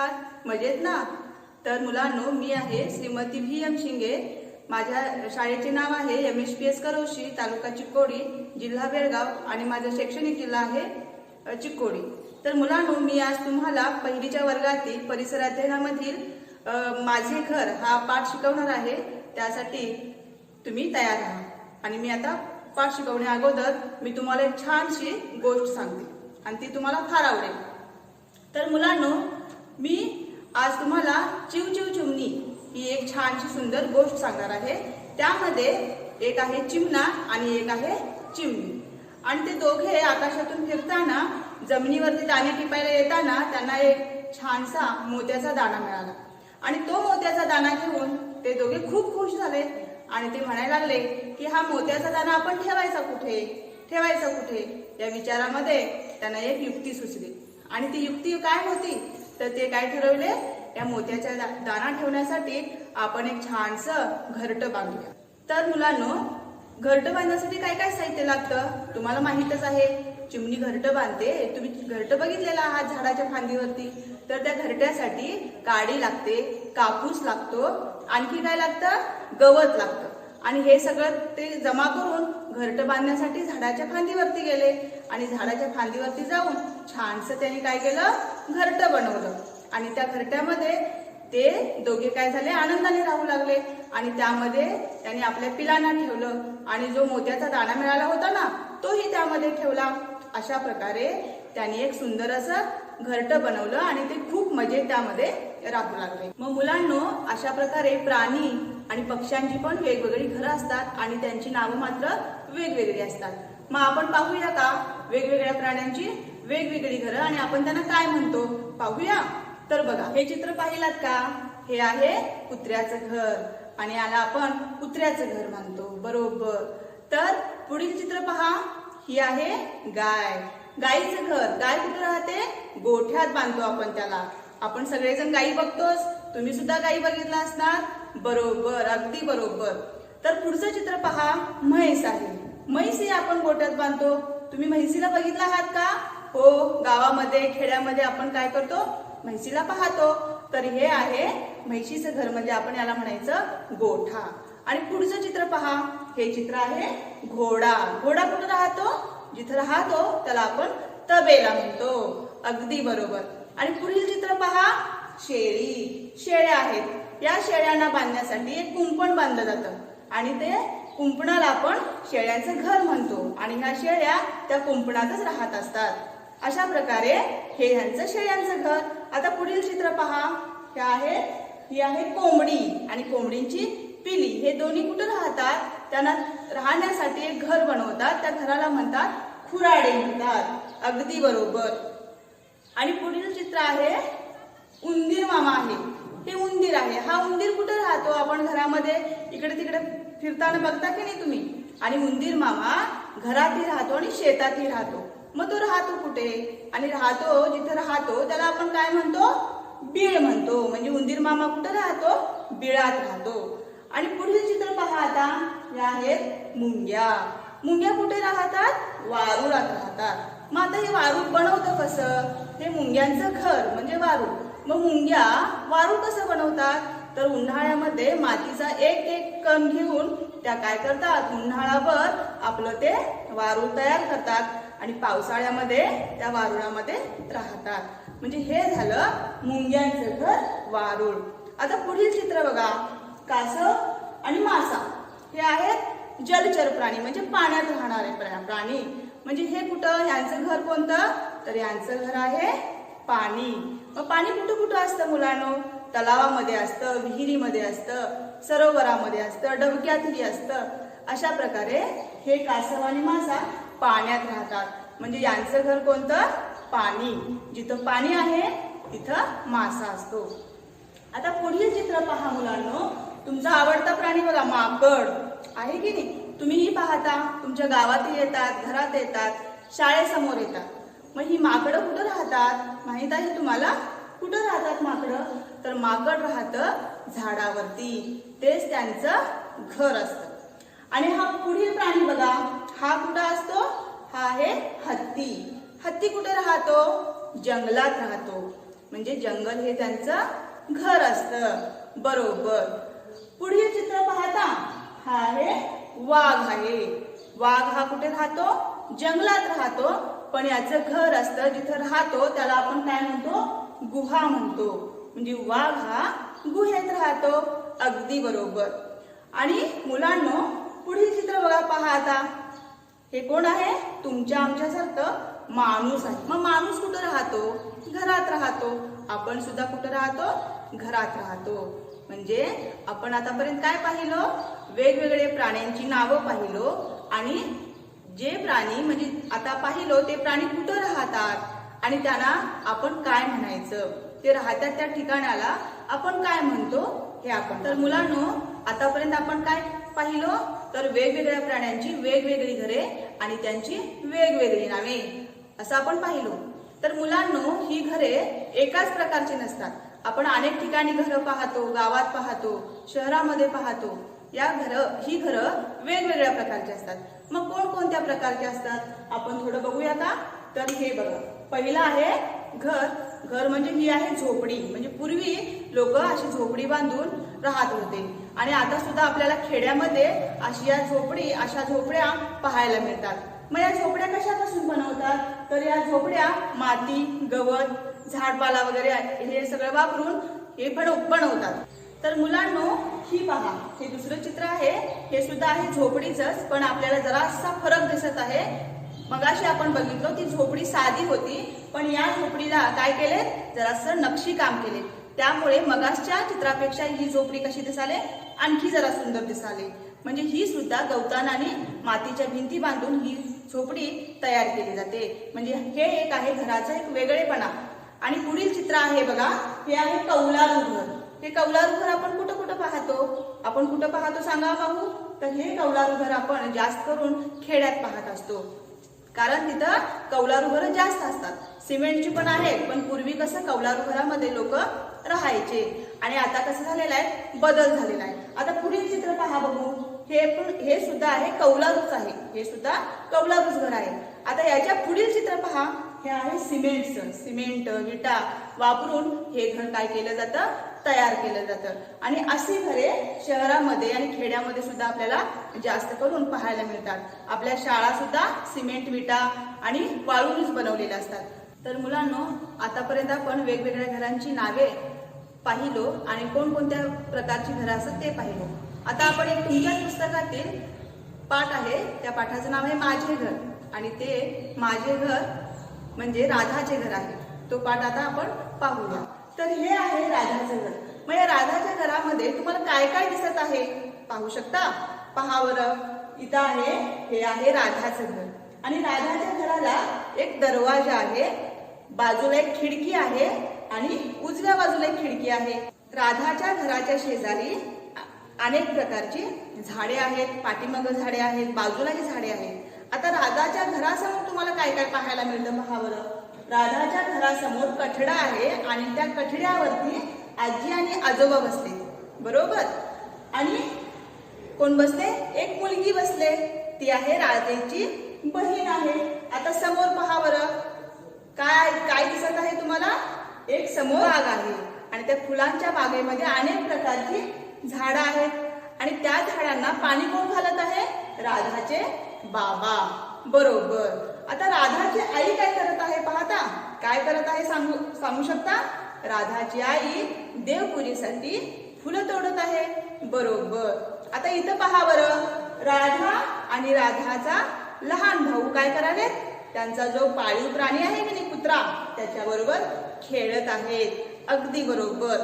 आहात? मजेत ना? तर मुलांनो, मी आहे श्रीमती VM शिंगे। माझ्या शाळेचे नाव आहे MSPS करोशी, तालुका चिक्कोडी, जिल्हा बेळगाव आणि माझा शैक्षणिक जिल्हा आहे चिक्कोडी। तर मुलांनो, मी आज तुम्हाला पहिलीच्या वर्गातील परिसर अध्ययनामधील माझे घर हा पाठ शिकवणार आहे। त्यासाठी तुम्ही तयार राहा। आणि मी आता पाठ शिकवण्या अगोदर मी तुम्हाला एक छानशी गोष्ट सांगते आणि ती तुम्हाला फार आवडेल। तर मुलांनो, मी आज तुम्हाला चिव चिव चिमणी ही एक छानशी सुंदर गोष्ट सांगणार आहे। त्यामध्ये एक आहे चिमणा आणि एक आहे चिमणी, आणि ते दोघे आकाशातून फिरताना जमिनीवरती दाणे टिपायला येताना त्यांना एक छानसा मोत्याचा दाणा मिळाला, आणि तो मोत्याचा दाणा घेऊन ते दोघे खूप खुश झाले आणि ते म्हणायला लागले की हा मोत्याचा दाणा आपण ठेवायचा कुठे, ठेवायचा कुठे। या विचारामध्ये त्यांना एक युक्ती सुचली, आणि ती युक्ती काय होती तर ते काय ठरवले, या मोत्याचा दाणा ठेवण्यासाठी आपण एक छानसं घरटं बांधूया। तर मुलांनो, घरटं बांधण्यासाठी काय काय साहित्य लागतं तुम्हाला माहीतच आहे। चिमणी घरटं बांधते, तुम्ही घरटं बघितलेलं आहात झाडाच्या फांदीवरती। तर त्या घरट्यासाठी काडी लागते, कापूस लागतो, आणखी काय लागतं, गवत लागतं। आणि हे सगळं ते जमा करून घरटं बांधण्यासाठी झाडाच्या फांदीवरती गेले, आणि झाडाच्या फांदीवरती जाऊन छानसं त्यांनी काय केलं, घरटं बनवलं। आणि त्या घरट्यामध्ये ते दोघे काय झाले, आनंदाने राहू लागले, आणि त्यामध्ये त्यांनी आपल्या पिलांना ठेवलं, आणि जो मोत्याचा दाणा मिळाला होता ना तोही त्यामध्ये ठेवला। अशा प्रकारे त्यांनी एक सुंदर असं घरटं बनवलं, आणि ते खूप मजेत त्यामध्ये राहू लागले। मग मुलांनो, अशा प्रकारे प्राणी आणि पक्ष्यांची पण वेगवेगळी घरं असतात, आणि त्यांची नावं मात्र वेगवेगळी असतात। मग आपण पाहूया का वेगवेगळ्या प्राण्यांची वेगवेगळी घरं आणि आपण त्यांना काय म्हणतो, पाहूया। तर बघा, हे चित्र पाहिलात का, हे आहे कुत्र्याचं घर, आणि याला आपण कुत्र्याचं घर म्हणतो, बरोबर। तर पुढील चित्र पहा, ही आहे गाय, गाईचं घर। गाय कुठे राहते, गोठ्यात बांधतो आपण त्याला। आपण सगळेजण गायी बघतोच, तुम्ही सुद्धा गायी बघितला असणार, बरोबर, अगदी बरोबर। तर पुढचं चित्र पहा, म्हैस आहे। म्हैस ही आपण गोठ्यात बांधतो, तुम्ही म्हैसीला बघितला आहात का? हो, गावामध्ये खेड्यामध्ये आपण काय करतो, म्हैसीला पाहतो। तर हे आहे म्हैशीचं घर, म्हणजे आपण याला म्हणायचं गोठा। आणि पुढचं चित्र पहा, हे चित्र आहे घोडा। घोडा कुठे राहतो, जिथे राहतो त्याला आपण तबेला म्हणतो, अगदी बरोबर। आणि पुढील चित्र पहा, शेळी, शेळ्या आहेत। या शेळ्यांना बांधण्यासाठी एक कुंपण बांधलं जातं, आणि ते कुंपणाला आपण शेळ्यांचं घर म्हणतो, आणि ह्या शेळ्या त्या कुंपणातच राहत असतात। अशा प्रकारे हे ह्यांचं शेळ्यांचं घर। आता पुढील चित्र पहा, ही आहे कोंबडी आणि कोंबडींची पिली। हे दोन्ही कुठे राहतात, त्यांना राहण्यासाठी एक घर बनवतात, त्या घराला म्हणतात खुराडे म्हणतात, अगदी बरोबर। आणि पुढील चित्र आहे उंदीर मामा आहे। हे उंदीर आहे, हा उंदीर कुठे राहतो, आपण घरामध्ये इकडे तिकडे फिरताना बघता की नाही तुम्ही। आणि उंदीर मामा घरातही राहतो आणि शेतातही राहतो। मग तो राहतो कुठे, आणि राहतो जिथे राहतो त्याला आपण काय म्हणतो, बीळ म्हणतो। म्हणजे उंदीर मामा कुठे राहतो, बिळात राहतो। आणि पुढील चित्र पहा आता, हे आहेत मुंग्या। मुंग्या कुठे राहतात, वारुळात राहतात। मग आता हे वारूळ बनवतं कसं, हे मुंग्यांचं घर म्हणजे वारूळ। मग मुंग्या वारूळ कसं बनवतात, तर उन्हाळ्यामध्ये मातीचा एक एक कण घेऊन त्या काय करतात, उन्हाळाभर आपलं ते वारूळ तयार करतात, आणि पावसाळ्यामध्ये त्या वारुळामध्ये राहतात। म्हणजे हे झालं मुंग्यांचं घर, वारूळ। आता पुढील चित्र बघा, कासव आणि मासा। हे आहेत जलचर प्राणी, म्हणजे पाण्यात राहणारे प्राणी। म्हणजे हे कुठं, यांचं घर कोणतं, तर यांचं घर आहे पाणी। मग पाणी कुठं कुठं असतं मुलांनो, तलावामध्ये असतं, विहिरीमध्ये असतं, सरोवरामध्ये असतं, डबक्यातही असतं। अशा प्रकारे हे कासव आणि मासा पाण्यात राहतात, म्हणजे यांचं घर कोणतं, पाणी। जिथं पाणी आहे तिथं मासा असतो। आता पुढील चित्र पहा मुलांनो, तुमचा आवडता प्राणी बघा, माकड आहे की नाही। तुम्हीही पाहता, तुमच्या गावातही येतात, घरात येतात, शाळेसमोर येतात। मग ही माकडं कुठं राहतात, माहित आहे तुम्हाला, कुठं राहतात माकडं, तर माकड राहतं झाडावरती, तेच त्यांचं घर असतं। आणि हा पुढील प्राणी बघा, हा कुठं असतो, हा आहे हत्ती। हत्ती कुठे राहतो, जंगलात राहतो। म्हणजे जंगल हे त्यांचं घर असतं. बरोबर. पुढील चित्र पाहता हा आहे वाघ आहे. वाघ हा कुठे राहतो? जंगलात राहतो. पण याचं घर असतं जिथं राहतो त्याला आपण काय म्हणतो? गुहा म्हणतो. म्हणजे वाघ हा गुहेत राहतो. अगदी बरोबर. आणि मुलांनो पुढील चित्र बघा पहा आता. हे कोण आहे? तुमच्या आमच्यासारखं माणूस आहे. मग माणूस कुठं राहतो? घरात राहतो. आपण सुद्धा कुठं राहतो? घरात राहतो. म्हणजे आपण आतापर्यंत काय पाहिलं? वेगवेगळे प्राण्यांची नावं पाहिलो आणि जे प्राणी म्हणजे आता पाहिलो ते प्राणी कुठं राहतात आणि त्यांना आपण काय म्हणायचं, ते राहतात त्या ठिकाणाला आपण काय म्हणतो हे आपण. तर मुलांनो आतापर्यंत आपण काय पाहिलं? तर वेगवेगळ्या प्राण्यांची वेगवेगळी घरे आणि त्यांची वेगवेगळी नावे असं आपण पाहिलो. तर मुलांनो ही घरे एकाच प्रकारची नसतात. आपण अनेक ठिकाणी घरं पाहतो, गावात पाहतो, शहरामध्ये पाहतो. ही घरं वेगवेगळ्या प्रकारची असतात. मग कोणकोणत्या प्रकारचे असतात आपण थोडं बघूया का? तर हे बघा, पहिलं आहे घर. घर म्हणजे ही आहे झोपडी. म्हणजे पूर्वी लोक अशी झोपडी बांधून राहत होते आणि आता सुद्धा आपल्याला खेड्यामध्ये अशा झोपड्या पाहायला मिळतात. मग या झोपड्या कशापासून बनवतात? तर या झोपड्या माती, गवत, झाडपाला वगैरे हे सगळं वापरून हे बनवतात. तर मुलांनो ही पहा, हे दुसरं चित्र आहे. हे सुद्धा आहे झोपडीचंच, पण आपल्याला जरासा फरक दिसत आहे. मगाशी आपण बघितलं ती झोपडी साधी होती, पण या झोपडीला काय केले? जरासं नक्षी काम केले. त्यामुळे मगासच्या चित्रापेक्षा ही झोपडी कशी दिसाले? आणखी जरा सुंदर दिसाले. म्हणजे ही सुद्धा गवतान आणि मातीच्या भिंती बांधून ही झोपडी तयार केली जाते. म्हणजे हे एक आहे घराचा एक वेगळेपणा. आणि पुढील चित्र आहे बघा, हे आहे कौलारू घर. हे कौलारू घर आपण कुठं कुठं पाहतो? आपण कुठं पाहतो सांगा बघू? तर हे कौलारू घर आपण जास्त करून खेड्यात पाहत असतो, कारण तिथं कौलारू घरं जास्त असतात. सिमेंटची पण आहेत, पण पूर्वी कसं कौलारू घरामध्ये लोक राहायचे आणि आता कसं झालेलं आहे? बदल झालेला आहे. आता पुढील चित्र पहा बघू. हे सुद्धा आहे कौलारूच आहे. हे सुद्धा कौलारूच घर आहे. आता याच्या पुढील चित्र पहा. हे आहे सिमेंटचं. सिमेंट, विटा वापरून हे घर काय केलं जातं? तयार केलं जातं. आणि अशी घरे शहरामध्ये आणि खेड्यामध्ये सुद्धा आपल्याला जास्त करून पाहायला मिळतात. आपल्या शाळा सुद्धा सिमेंट, विटा आणि वाळूनच बनवलेल्या असतात. तर मुलांनो आतापर्यंत आपण वेगवेगळ्या घरांची नावे पाहिलो आणि कोणकोणत्या प्रकारची घरं असतात ते पाहिलो. आता आपण एक तुमच्याच पुस्तकातील पाठ आहे, त्या पाठाचं नाव आहे माझे घर. आणि ते माझे घर म्हणजे राधाचे घर आहे. तो पाठ आता आपण पाहूया. तर हे आहे राधाचं घर. मग या राधाच्या घरामध्ये तुम्हाला काय काय दिसत आहे पाहू शकता? पहा बरं, इथं आहे, हे आहे राधाचं घर. आणि राधाच्या घराला एक दरवाजा आहे, बाजूला एक खिडकी आहे आणि उजव्या बाजूला एक खिडकी आहे. राधाच्या घराच्या शेजारी अनेक प्रकारची झाडे आहेत, पाठीमागे झाडे आहेत, बाजूलाही झाडे आहेत. आता राधाच्या घरासमोर तुम्हाला काय काय पाहायला मिळतं पहा बरं. राधाच्या घरासमोर कठडा आहे आणि त्या कठड्यावरती आजी आणि आजोबा बसले, बरोबर. आणि कोण बसले? एक मुलगी बसले, ती आहे राधेची बहीण आहे. आता समोर पहा बरं, काय काय दिसत आहे तुम्हाला? एक समोर बाग आहे आणि त्या फुलांच्या बागेमध्ये अनेक प्रकारची झाडं आहेत आणि त्या झाडांना पाणी कोण घालत आहे? राधाचे बाबा, बरोबर. आता राधाची आई काय करत आहे पाहता? काय करत आहे सांगू शकता? राधाची आई देवपूजेसाठी फुलं तोडत आहे, बरोबर. आता इथं पहा बरं, राधा आणि राधाचा लहान भाऊ काय करावे? त्यांचा जो पाळीव प्राणी आहे की नाही, कुत्रा, त्याच्याबरोबर खेळत आहेत. अगदी बरोबर.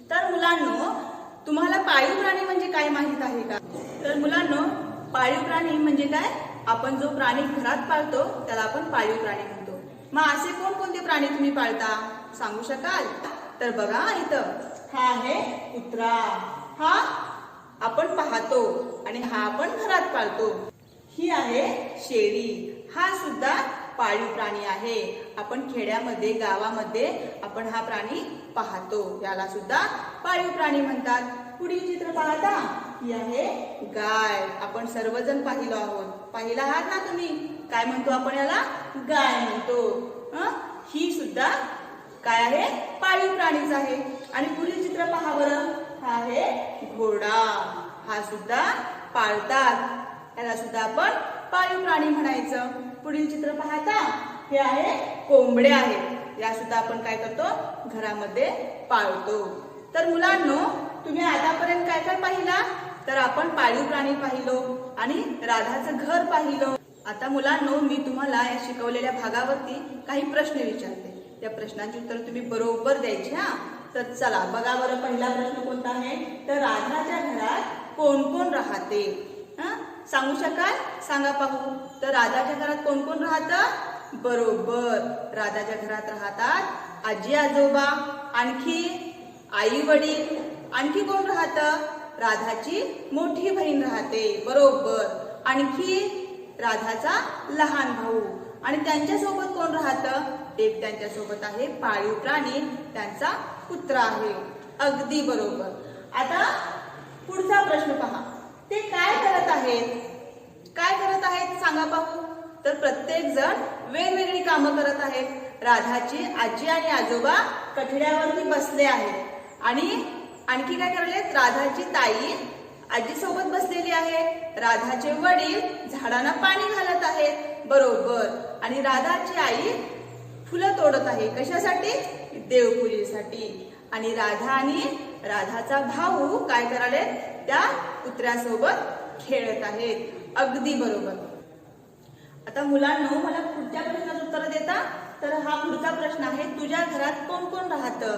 तर मुलांनो तुम्हाला पाळीव प्राणी म्हणजे काय माहित आहे का? तर मुलांनो पाळीव प्राणी म्हणजे काय? आपण जो प्राणी घरात पाळतो त्याला आपण पाळीव प्राणी म्हणतो. मग असे कोणकोणते प्राणी तुम्ही पाळता सांगू शकाल? तर बघा इथं हा आहे कुत्रा, हा आपण पाहतो आणि हा आपण घरात पाळतो. ही आहे शेळी, हा सुद्धा पाळीव प्राणी आहे. आपण खेड्यामध्ये गावामध्ये आपण हा प्राणी पाहतो, याला सुद्धा पाळीव प्राणी म्हणतात. पुढील चित्र पाहता, ही आहे गाय. आपण सर्वजण पाहिलो आहोत. पाहिला आहात ना तुम्ही? काय म्हणतो आपण याला? गाय म्हणतो. ही सुद्धा काय आहे? पाळीव प्राणीच आहे. आणि पुढील चित्र पहा बरं. हा आहे घोडा. हा सुद्धा पाळतात. त्याला सुद्धा आपण पाळीव प्राणी म्हणायचं. पुढील चित्र पाहता हे आहे कोंबड्या आहेत. या सुद्धा आपण काय करतो? घरामध्ये पाळतो. तर मुलांनो, तुम्ही आतापर्यंत काय काय पाहिला? तर आपण पाळीव प्राणी पाहिलो आणि राधाचं घर पाहिलं. आता मुलांनो, मी तुम्हाला या शिकवलेल्या भागावरती काही प्रश्न विचारते. त्या प्रश्नांची उत्तर तुम्ही बरोबर द्यायची हा. तर चला बघा बरं, पहिला प्रश्न कोणता आहे? तर राधाच्या घरात कोण कोण राहते? सांगू शकाल? सांगा पाहू. तर राधाच्या घरात कोण कोण राहतं? बरोबर, राधाच्या घरात राहतात आजी आजोबा, आणखी आई वडील, आणखी कोण राहतं? राधाची मोठी बहीण राहते. बरोबर. आणखी राधाचा लहान भाऊ. आणि त्यांच्यासोबत कोण राहतं? एक त्यांच्यासोबत आहे पाळीव प्राणी, त्यांचा कुत्रा आहे. अगदी बरोबर. आता पुढचा प्रश्न पहा. ते काय करत आहेत? काय करत आहेत सांगा पाहू. तर प्रत्येक जण वेगवेगळी कामं करत आहेत. राधाची आजी आणि आजोबा कठड्यावरती बसले आहेत. आणि आणखी काय करलेत? राधाची ताई आजी सोबत बसलेली आहे. राधाचे वडील झाडांना पाणी घालत आहेत. बरोबर. आणि राधाची आई फुलं तोडत आहे. कशासाठी? देवपूजेसाठी. आणि राधा आणि राधाचा भाऊ काय कराले? त्या कुत्र्यासोबत खेळत आहेत. अगदी बरोबर. आता मुलांनो, मला पुढच्या प्रश्नाचं उत्तर देता? तर हा पुढचा प्रश्न आहे, तुझ्या घरात कोण कोण राहतं?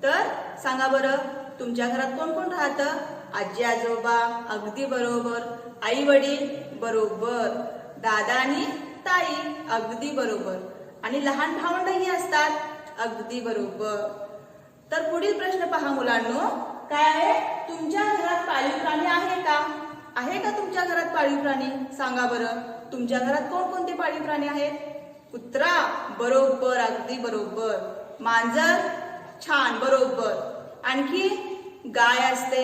तर सांगा बरं, तुमच्या घरात कोण कोण राहतं? आजी आजोबा. अगदी बरोबर. आई वडील. बरोबर. दादा आणि ताई. अगदी बरोबर. आणि लहान भावंडही असतात. अगदी बरोबर. तर पुढील प्रश्न पहा मुलांनो, काय आहे? तुमच्या घरात पाळीव प्राणी आहे का? आहे का तुमच्या घरात पाळीव प्राणी? सांगा बरं, तुमच्या घरात कोणकोणते पाळीव प्राणी आहेत? कुत्रा. बरोबर. अगदी बरोबर. मांजर. छान. बरोबर. आणखी गाय असते,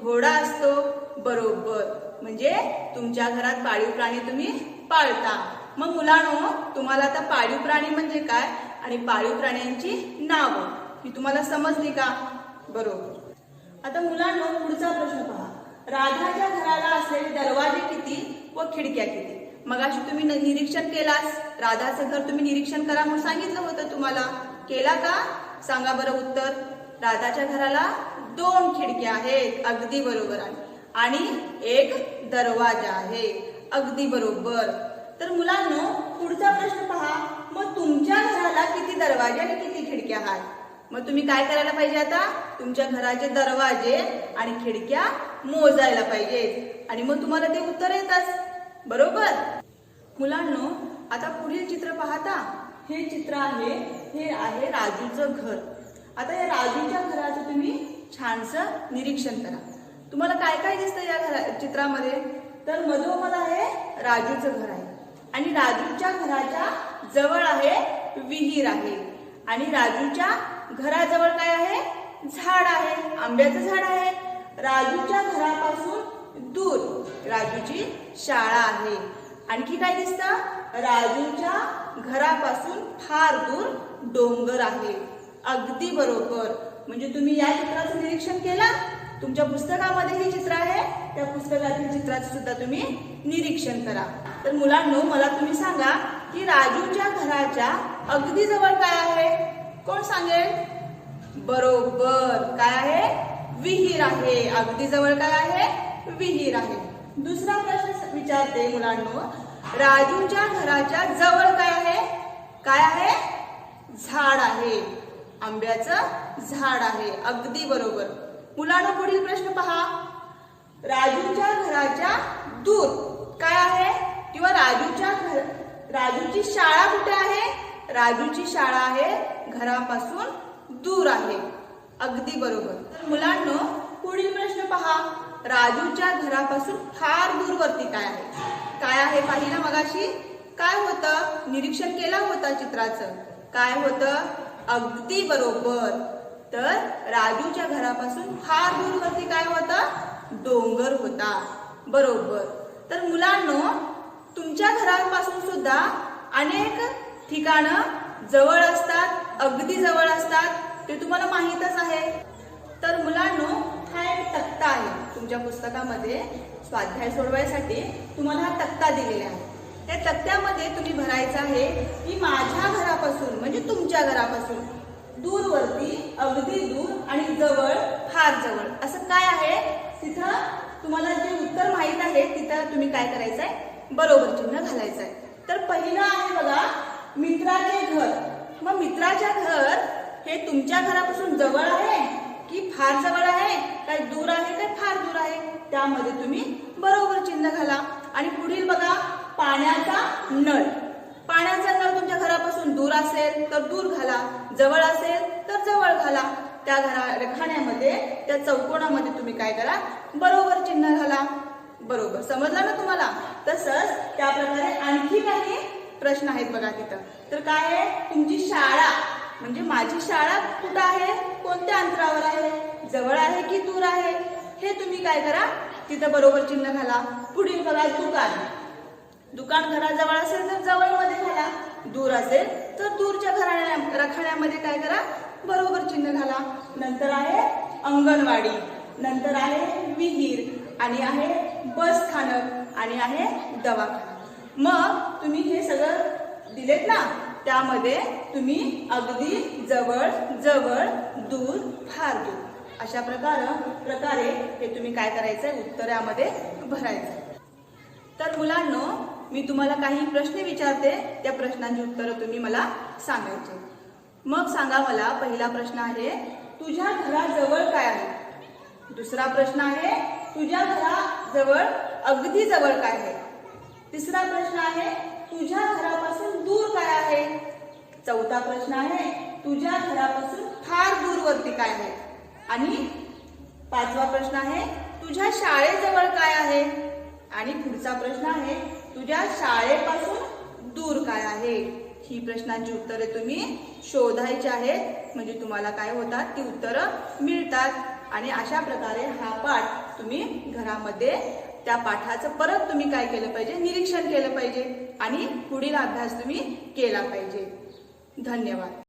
घोडा असतो. बरोबर. म्हणजे तुमच्या घरात पाळीव प्राणी तुम्ही पाळता. मग मुलांनो, तुम्हाला आता पाळीव प्राणी म्हणजे काय आणि पाळीव प्राण्यांची नावं ही तुम्हाला समजली का? बरोबर. आता मुलांनो, पुढचा प्रश्न पहा. राधाच्या घराला असलेले दरवाजे किती व खिडक्या किती? मगाशी तुम्ही निरीक्षण केलास. राधाचं घर तुम्ही निरीक्षण करा म्हणून सांगितलं होतं तुम्हाला. केला का? सांगा बरं उत्तर. राधाच्या घराला 2 खिडक्या आहेत. अगदी बरोबर. आणि 1 दरवाजा आहे. अगदी बरोबर. तर मुलांनो, पुढचा प्रश्न पहा. मग तुमच्या घराला किती दरवाजे आणि किती खिडक्या आहेत? मग तुम्ही काय करायला पाहिजे? आता तुमच्या घराचे दरवाजे आणि खिडक्या मोजायला पाहिजेत. आणि मग तुम्हाला ते उत्तर येतच. बरोबर. मुलांनो, आता पुढील चित्र पाहता. हे चित्र आहे, हे आहे राजूचं घर. आता या राजूच्या घराचं तुम्ही छानसं निरीक्षण करा. तुम्हाला काय काय दिसतं या चित्रामध्ये? तर मधोमध आहे राजूचं घर आहे. आणि राजूच्या घराच्या जवळ आहे विहीर आहे. आणि राजूच्या घराजवळ काय आहे? झाड आहे, आंब्याचं झाड आहे. राजूच्या घरापासून दूर राजूची शाळा आहे. आणखी काय दिसतं? राजूच्या घरापासून फार दूर डोंगर आहे. अगदी बरोबर. म्हणजे तुम्ही या चित्राचं निरीक्षण केलं. तुमच्या पुस्तकामध्ये हे चित्र आहे, त्या पुस्तकातील चित्राचं सुद्धा तुम्ही निरीक्षण करा. तर मुलांनो, मला तुम्ही सांगा की राजूच्या घराच्या अगदी जवळ काय आहे? कोण सांगेल? बरोबर. काय आहे? विहीर आहे. अगदी जवळ काय आहे? विहीर आहे. दुसरा प्रश्न विचारते मुलांनो, राजूच्या घराच्या जवळ काय आहे? काय आहे? झाड आहे, आंब्याचं झाड आहे. अगदी बरोबर. मुलांनो, पुढील प्रश्न पहा. राजूच्या घराच्या दूर काय आहे? किंवा राजूची शाळा कुठे आहे? राजूची शाळा आहे घरापासून दूर आहे. अगदी बरोबर. तर मुलांनो, पुढील प्रश्न पहा. राजूच्या घरापासून फार दूरवरती काय आहे? काय आहे पाहिलं मगाशी? काय होतं? निरीक्षण केलं होतं चित्राचं. काय होतं? अगदी बरोबर. तर राजूच्या घरापासून फार दूरवरती काय होतं? डोंगर होता. बरोबर. तर मुलांनो, तुमच्या घरापासून सुद्धा अनेक ठिकाणं जवळ असतात, अगदी जवळ असतात ते तुम्हाला माहीतच आहे. तर मुलांनो, हा एक तक्ता आहे तुमच्या पुस्तकामध्ये. स्वाध्याय सोडवायसाठी तुम्हाला हा तक्ता दिलेला आहे. त्या तक्त्यामध्ये तुम्ही भरायचं आहे की माझ्या घरापासून म्हणजे तुमच्या घरापासून दूरवरती, अगदी दूर आणि जवळ, फार जवळ असं काय आहे. तिथं तुम्हाला जे उत्तर माहित आहे तिथं तुम्ही काय करायचंय, बरोबर चिन्ह घालायचंय. तर पहिलं आहे बघा, मित्राचे घर. मग मित्राच्या घर हे तुमच्या घरापासून जवळ आहे की फार जवळ आहे, काय दूर आहे काय फार दूर आहे, त्यामध्ये तुम्ही बरोबर चिन्ह घाला. आणि पुढील बघा, पाण्याचा नळ. पाण्याचा नळ तुमच्या घरापासून दूर असेल तर दूर घाला, जवळ असेल तर जवळ घाला. त्या रेखाण्यामध्ये, त्या चौकोनामध्ये तुम्ही काय करा, बरोबर चिन्ह घाला. बरोबर समजलं ना तुम्हाला. तसंच त्या प्रकारे आणखी काही प्रश्न आहेत बघा तिथं. तर काय आहे, तुमची शाळा म्हणजे माझी शाळा कुठं आहे, कोणत्या अंतरावर आहे, जवळ आहे की दूर आहे, हे तुम्ही काय करा, तिथं बरोबर चिन्ह घाला. पुढील बघा, दुकान. दुकान घराजवळ असेल तर जवळ मध्ये घाला, दूर असेल तर दूरच्या रखाण्यामध्ये काय करा, बरोबर चिन्ह घाला. नंतर आहे अंगणवाडी, नंतर आहे विहीर, आणि आहे बस स्थानक, आणि आहे दवाखाना. मग तुम्ही हे सगळं दिलेत ना, त्यामध्ये तुम्ही अगदी जवळ, जवळ, दूर, फार दूर अशा प्रकारे हे तुम्ही काय करायचंय, उत्तर यामध्ये भरायचं. तर मुलांनो, मी तुम्हाला काही प्रश्न विचारते, त्या प्रश्नांची उत्तरं तुम्ही मला सांगायचे. मग सांगा मला. पहिला प्रश्न आहे, तुझ्या घराजवळ काय आहे. दुसरा प्रश्न आहे, तुझ्या घराजवळ अगदी जवळ काय आहे. तिसरा प्रश्न आहे, तुझ्या घरापासून दूर काय आहे. चौथा प्रश्न आहे, तुझ्या घरापासून फार दूरवरती काय आहे. आणि पाचवा प्रश्न आहे, तुझ्या शाळेजवळ काय आहे. आणि पुढचा प्रश्न आहे, तुझ्या शाळेपासून दूर काय आहे. ही प्रश्नांची उत्तरे तुम्ही शोधायची आहेत, म्हणजे तुम्हाला काय होतात, ती उत्तरं मिळतात. आणि अशा प्रकारे हा पाठ तुम्ही घरामध्ये त्या पाठाचं परत तुम्ही काय केलं पाहिजे, निरीक्षण केलं पाहिजे आणि पुढील अभ्यास तुम्ही केला पाहिजे. धन्यवाद.